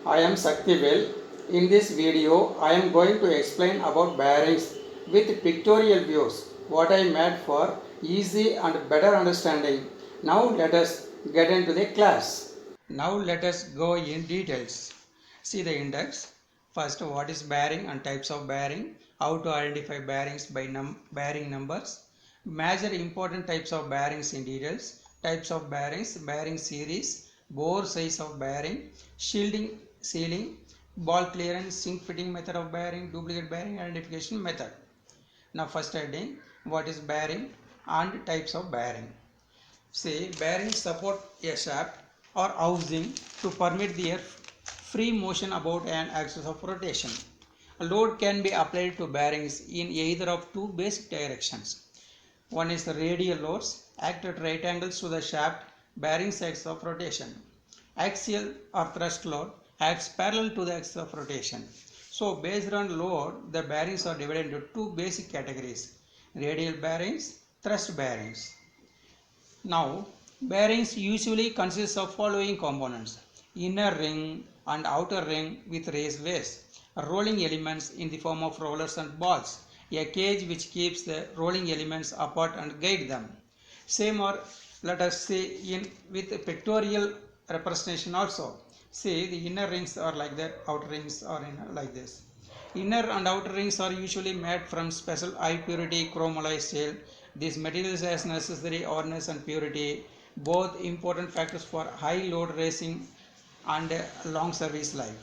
I am Saktivel. In this video, I am going to explain about bearings with pictorial views, what I made for easy and better understanding. Now let us get into the class. Now let us go in details. See the index. First, what is bearing and types of bearing, how to identify bearings by bearing numbers, major important types of bearings in details, types of bearings, bearing series, bore size of bearing, shielding, sealing, ball clearance, sink fitting method of bearing, duplicate bearing identification method. Now first heading, what is bearing and types of bearing. Say bearings support a shaft or housing to permit their free motion about an axis of rotation. A load can be applied to bearings in either of two basic directions. One is the radial loads act at right angles to the shaft bearings axis of rotation. Axial or thrust load acts parallel to the axis of rotation. So based on load, the bearings are divided into two basic categories: radial bearings, thrust bearings. Now, bearings usually consist of following components: inner ring and outer ring with raceways, rolling elements in the form of rollers and balls, a cage which keeps the rolling elements apart and guide them. Same or let us say in with pictorial representation also. See, the inner rings are like that, outer rings are like this. Inner and outer rings are usually made from special high purity chromoly steel. These materials has necessary hardness and purity, both important factors for high load racing and long service life.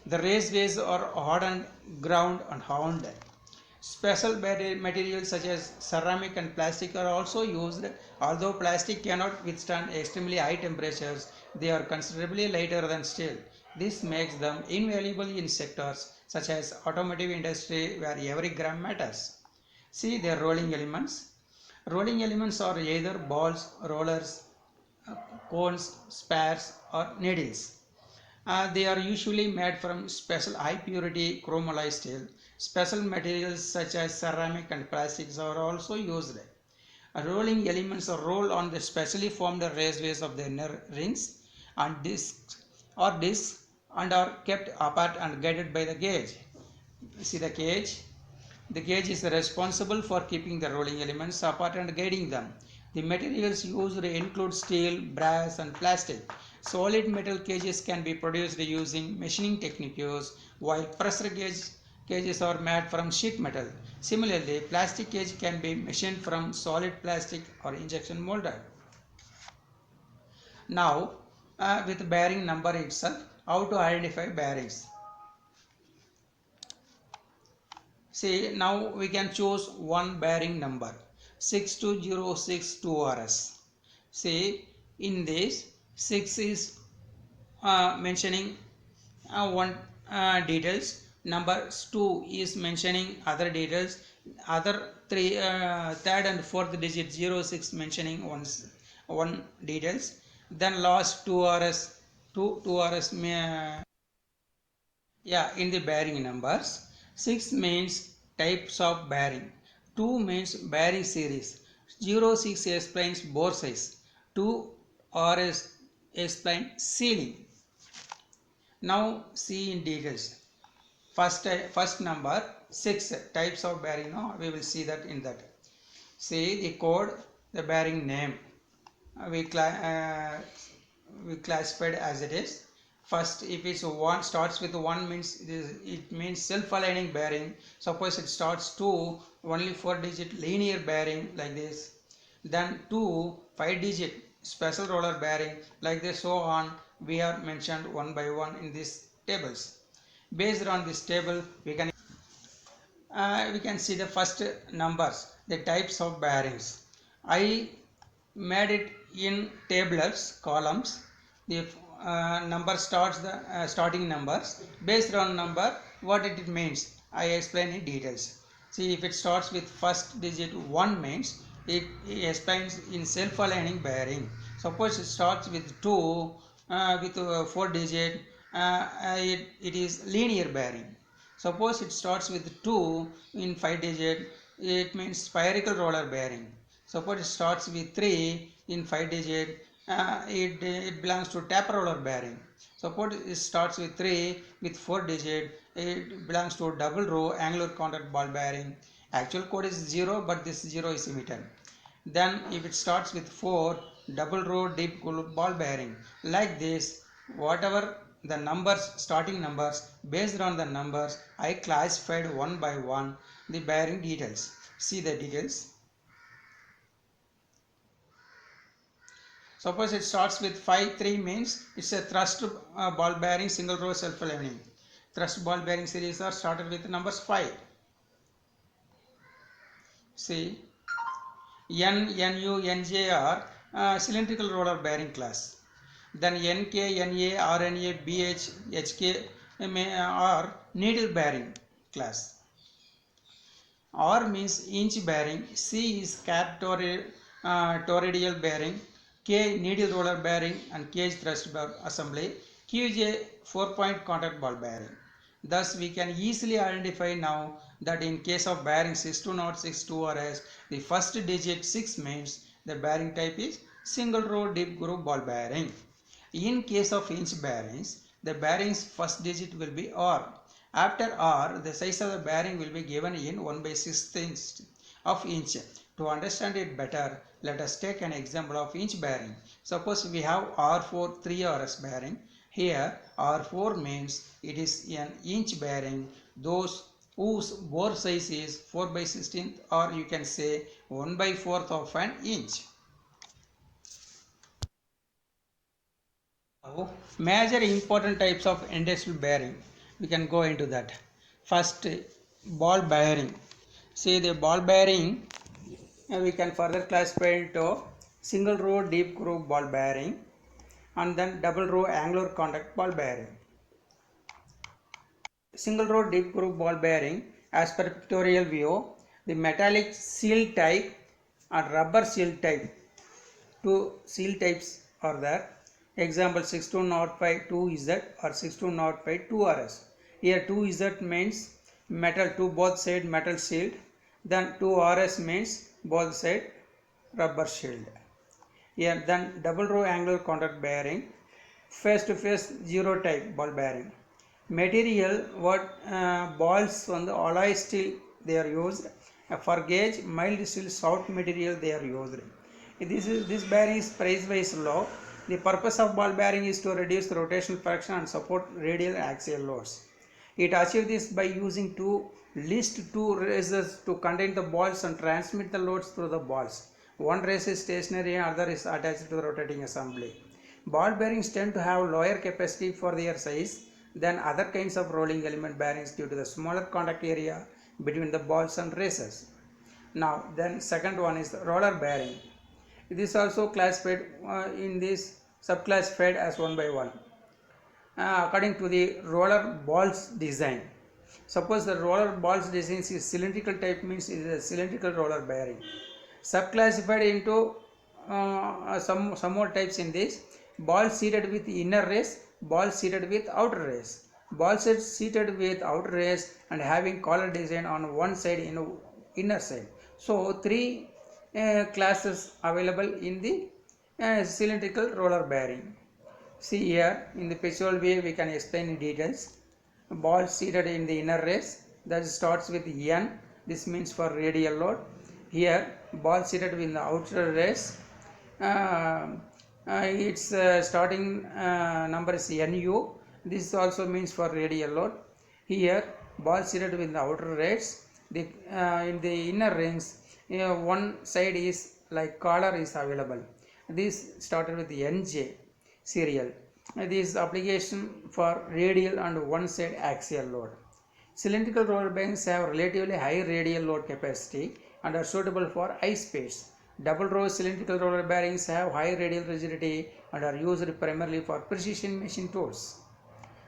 The raceways are hardened, ground and honed. Special materials such as ceramic and plastic are also used. Although plastic cannot withstand extremely high temperatures, they are considerably lighter than steel. This makes them invaluable in sectors such as automotive industry where every gram matters. See their rolling elements. Rolling elements are either balls, rollers, cones, spares or needles. They are usually made from special high purity chromoly steel. Special materials such as ceramic and plastics are also used. Rolling elements are rolled on the specially formed raceways of the inner rings and discs and are kept apart and guided by the gauge. See the gauge. The gauge is responsible for keeping the rolling elements apart and guiding them. The materials used include steel, brass and plastic. Solid metal gauges can be produced using machining techniques, while pressure gauges are made from sheet metal. Similarly, plastic gauge can be machined from solid plastic or injection molded. Now, with bearing number itself, how to identify bearings. See, now we can choose one bearing number 62062RS. See, in this 6 is mentioning one details, number 2 is mentioning other details, other three third and fourth digit 06 mentioning one details, then last 2RS 2RS yeah, in the bearing numbers, 6 means types of bearing, 2 means bearing series, 06 explains bore size, 2 RS explain sealing. Now see in details. First number 6 types of bearing. No, we will see that in that. See the code, the bearing name. We classified as it is. First, if it's one starts with one means it means self-aligning bearing. Suppose it starts 2 only 4-digit linear bearing like this. Then 2 5-digit special roller bearing like this, so on. We are mentioned one by one in these tables. Based on this table, we can see the first numbers, the types of bearings. I made it in tablets columns. The number starts the starting numbers. Based on number, what it means, I explain in details. See, if it starts with first digit 1 means it explains in self-aligning bearing. Suppose it starts with 2 with 4 digit, it is linear bearing. Suppose it starts with 2 in 5 digit, it means spherical roller bearing. Suppose it starts with 3 in 5 digit, it belongs to taper roller bearing. Suppose it starts with 3 with 4 digit, it belongs to double row angular contact ball bearing. Actual code is 0, but this 0 is omitted. Then if it starts with 4 double row deep ball bearing, like this, whatever the numbers, starting numbers, based on the numbers I classified one by one the bearing details. See the details. Suppose it starts with 5 3 means it's a thrust ball bearing single row self aligning. Thrust ball bearing series are started with numbers 5. See, N, NU, NJ are cylindrical roller bearing class. Then NK, NA, RNA, BH, HK are needle bearing class. R means inch bearing, C is cap toroidal bearing, K needle roller bearing and cage thrust bar assembly, QJ 4-point contact ball bearing. Thus we can easily identify now that in case of bearing 6206 2RS, the first digit 6 means the bearing type is single row deep groove ball bearing. In case of inch bearings, the bearing's first digit will be R. After R, the size of the bearing will be given in 1/16 of inch. To understand it better, let us take an example of inch bearing. Suppose we have R4 3RS bearing. Here R4 means it is an inch bearing. Those whose bore size is 4/16 or you can say 1/4 of an inch. Now, major important types of industrial bearing. We can go into that. First, ball bearing. See the ball bearing, we can further classify into single row deep groove ball bearing and then double row angular contact ball bearing. Single row deep groove ball bearing, as per pictorial view, the metallic seal type and rubber seal type. Two seal types are there. Example 6205 2Z or 6205 2RS. Here 2Z means metal to both side metal shield. Then 2RS means both side rubber shield. Here then double row angular contact bearing, face to face zero type ball bearing. Material what balls on the alloy steel they are used. For gauge mild steel soft material they are used. This bearing is price wise low. The purpose of ball bearing is to reduce the rotational friction and support radial axial loads. It achieves this by using least two races to contain the balls and transmit the loads through the balls. One race is stationary and other is attached to the rotating assembly. Ball bearings tend to have lower capacity for their size than other kinds of rolling element bearings due to the smaller contact area between the balls and races. Now then second one is the roller bearing. It is also classified in this subclassified as 1 by 1 according to the roller balls design. Suppose the roller balls design is cylindrical type means it is a cylindrical roller bearing. Subclassified into some more types in this: ball seated with inner race, ball seated with outer race. Ball seated with outer race and having collar design on one side in inner side. So three classes available in the cylindrical roller bearing. See here in the pictorial way we can explain in details. Ball seated in the inner race, that starts with N, this means for radial load. Here ball seated in the outer race, its starting number is NU, this also means for radial load. Here ball seated in the outer race, in the inner rings one side is like collar is available. This started with the NJ serial. This is application for radial and one side axial load. Cylindrical roller bearings have relatively high radial load capacity and are suitable for high speeds. Double row cylindrical roller bearings have high radial rigidity and are used primarily for precision machine tools.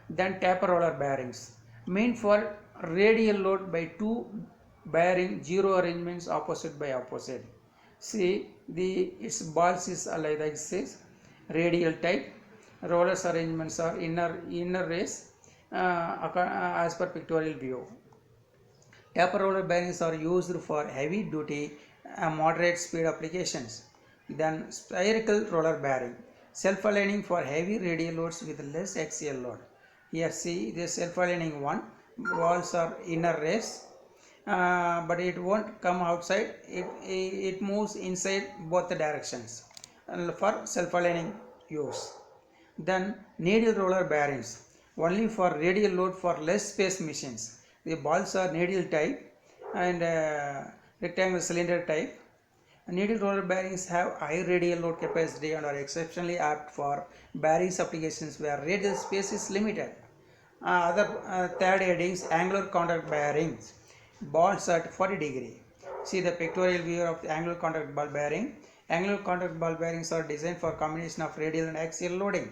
Then taper roller bearings, meant for radial load by two bearing zero arrangements opposite by opposite. See its balls is like this, radial type. Rollers arrangements are inner race as per pictorial view. Taper roller bearings are used for heavy duty moderate speed applications. Then spherical roller bearing. Self-aligning for heavy radial loads with less axial load. Here see the self-aligning one, walls are inner race, but it won't come outside, it moves inside both the directions for self-aligning use. Then needle roller bearings, only for radial load for less space machines. The balls are needle type and rectangular cylinder type. Needle roller bearings have high radial load capacity and are exceptionally apt for bearings applications where radial space is limited. Other third headings, angular contact bearings, balls at 40 degree. See the pictorial view of the angular contact ball bearing. Angular contact ball bearings are designed for combination of radial and axial loading.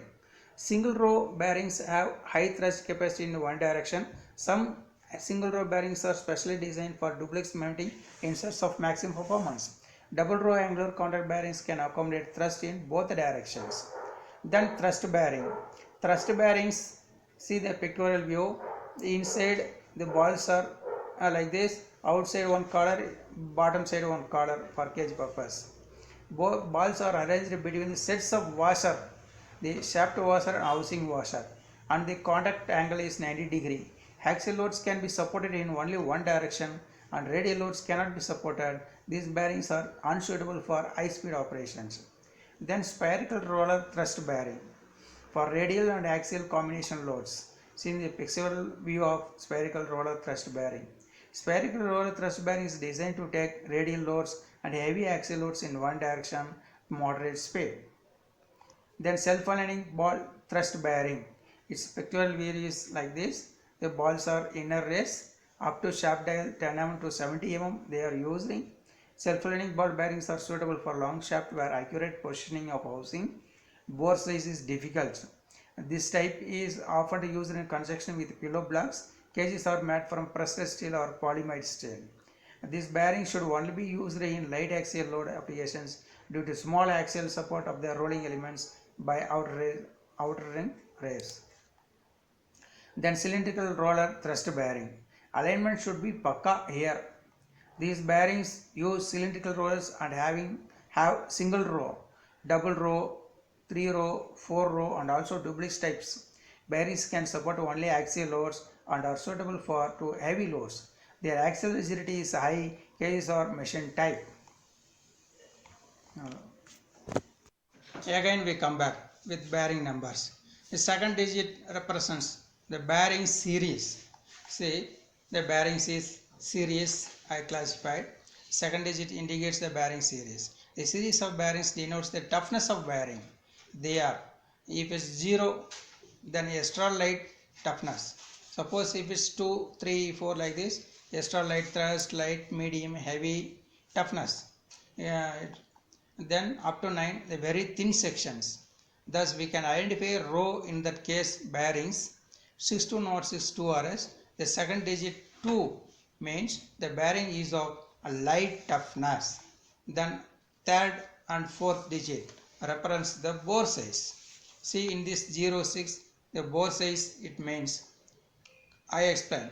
Single row bearings have high thrust capacity in one direction. Some single row bearings are specially designed for duplex mounting in search of maximum performance. Double row angular contact bearings can accommodate thrust in both directions. Then thrust bearing. Thrust bearings, see the pictorial view. Inside the balls are like this. Outside one collar, bottom side one collar for cage purpose. Both balls are arranged between the sets of washer, the shaft washer and housing washer, and the contact angle is 90 degree. Axial loads can be supported in only one direction and radial loads cannot be supported. These bearings are unsuitable for high speed operations. Then spherical roller thrust bearing for radial and axial combination loads. See the pictorial view of spherical roller thrust bearing. Spherical roller thrust bearing is designed to take radial loads and heavy axial loads in one direction, moderate speed. Then self-aligning ball thrust bearing. Its pictorial view is like this. The balls are inner race up to shaft dial 10 mm to 70 mm they are using. Self-aligning ball bearings are suitable for long shaft where accurate positioning of housing bore size is difficult. This type is often used in construction with pillow blocks. Cages are made from pressed steel or polyimide steel. This bearing should only be used in light axial load applications due to small axial support of the rolling elements by outer ring race. Then cylindrical roller thrust bearing. Alignment should be pakka here. These bearings use cylindrical rollers and have single row, double row, 3 row, 4 row and also duplex types. Bearings can support only axial loads and are suitable for to heavy loads. Their axial rigidity is high, cages are machine type. Again we come back with bearing numbers. The second digit represents the bearing series. See, the bearings is series I classified. Second digit indicates the bearing series. The series of bearings denotes the toughness of bearing. They are, if it's 0, then extra light toughness. Suppose if it's 2, 3, 4 like this, extra light thrust, light, medium, heavy toughness. Then up to 9 the very thin sections. Thus we can identify row in that case bearings 6206 RS. The second digit 2 means the bearing is of a light toughness. Then third and fourth digit represents the bore size. See in this 06 the bore size it means I explain.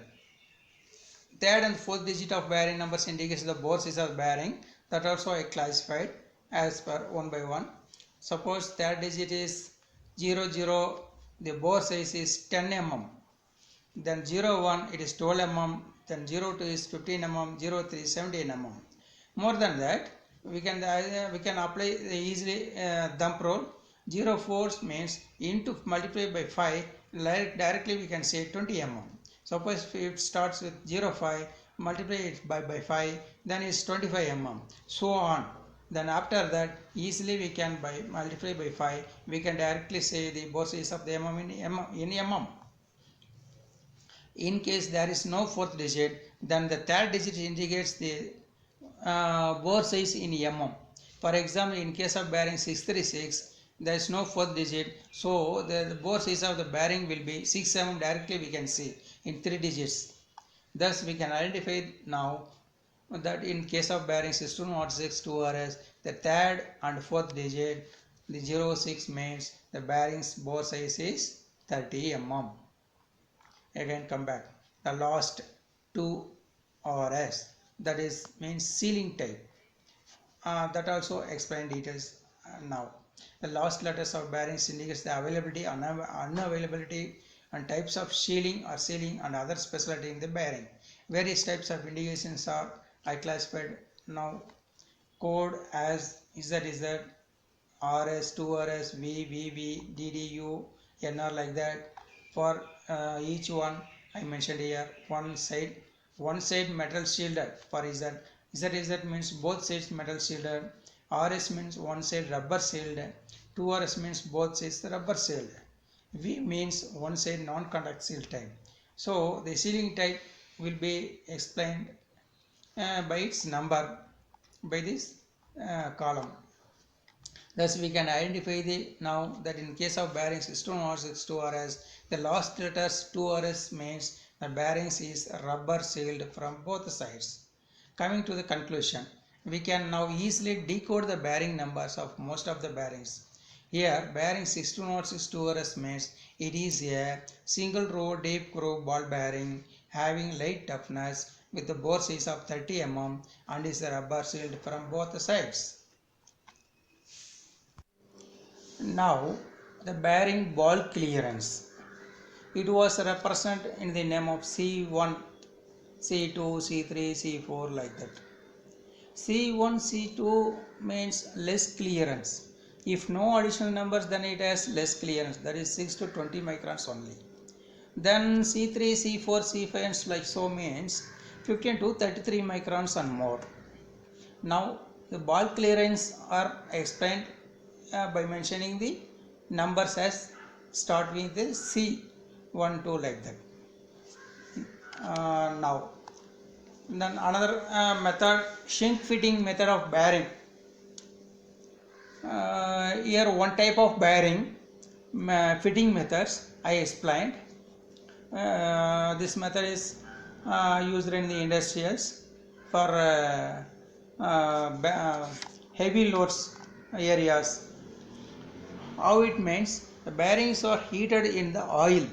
Third and fourth digit of bearing numbers indicates the bore size of bearing. That also I classified as per one by one. Suppose third digit is 00, the bore size is 10 mm. Then 01 it is 12 mm. Then 02 is 15 mm. 03 17 mm. More than that, we can apply easily thumb rule. 04 means into multiply by 5. Directly we can say 20 mm. Suppose if it starts with 05, multiply it by 5, then it's 25 mm. So on. Then after that, easily we can multiply by 5, we can directly say the bore size of the mm in mm. In case there is no fourth digit, then the third digit indicates the bore size in mm. For example, in case of bearing 636, there is no fourth digit, so the bore size of the bearing will be 6 mm. Directly we can see in 3 digits. Thus we can identify now that in case of bearing 6206 2RS, the third and fourth digit, the 06 means the bearing's bore size is 30 mm. Again come back. The last 2RS, that is means sealing type. That also explain details now. The last letters of bearings indicates the availability, unavailability, and types of sealing or sealing and other specialty in the bearing. Various types of indications are I classified now. Code as ZZ, RS, 2RS, VVV, DDU, NR like that. For each one I mentioned here. One side metal shielded for Z. ZZ means both sides metal shielded. RS means one side rubber sealed. 2RS means both sides rubber sealed. V means one side non-contact seal type. So the sealing type will be explained by its number by this column. Thus we can identify now that in case of bearings 6206 2RS, the last letters 2RS means the bearings is rubber sealed from both sides. Coming to the conclusion, we can now easily decode the bearing numbers of most of the bearings. Here bearing 6206 2RS means it is a single row deep groove ball bearing having light toughness with the bore size of 30 mm and is rubber sealed from both sides. Now the bearing ball clearance. It was represented in the name of C1, C2, C3, C4 like that. C1, C2 means less clearance. If no additional numbers, then it has less clearance, that is 6 to 20 microns only. Then C3, C4, C5 and like so means 15 to 33 microns and more. Now the ball clearance are explained by mentioning the numbers as start with the C 1 2 like that. Now then another method, shrink fitting method of bearing. Here one type of bearing fitting methods I explained. This method is used in the industrials for heavy loads areas. How it means the bearings are heated in the oil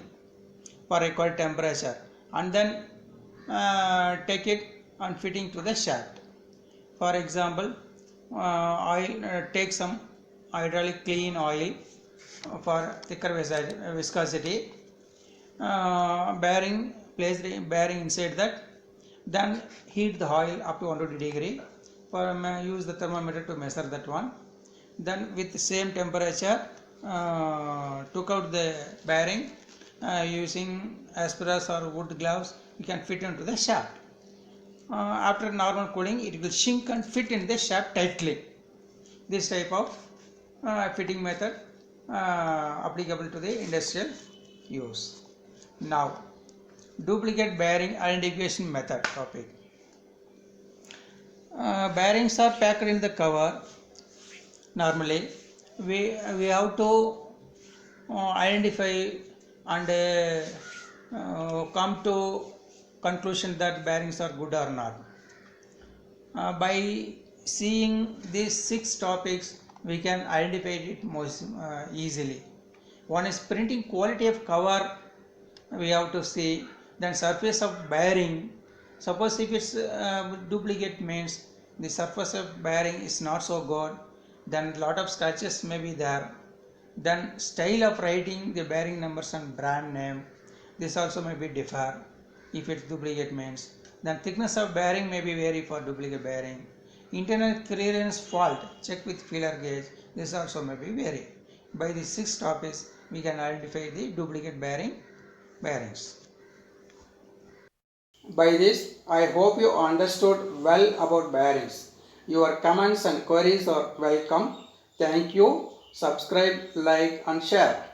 for required temperature and then take it and fitting to the shaft. For example, take some hydraulic clean oil for thicker viscosity, bearing place the bearing inside that, then heat the oil up to 120 degree. Use the thermometer to measure that one. Then with the same temperature took out the bearing using asparagus or wood gloves, you can fit into the shaft. After normal cooling, it will shrink and fit in the shaft tightly. This type of fitting method applicable to the industrial use. Now duplicate bearing identification method topic. Bearings are packed in the cover. Normally we have to identify and come to conclusion that bearings are good or not. By seeing these 6 topics we can identify it most easily. One is printing quality of cover, we have to see. Then surface of bearing, suppose if it's duplicate means the surface of bearing is not so good, then lot of scratches may be there. Then style of writing the bearing numbers and brand name, this also may be differ if it's duplicate means. Then thickness of bearing may be vary for duplicate bearing. Internal clearance fault, check with feeler gauge, this also may be vary. By these 6 topics we can identify the duplicate bearings. By this, I hope you understood well about bearings. Your comments and queries are welcome. Thank you. Subscribe, like and share.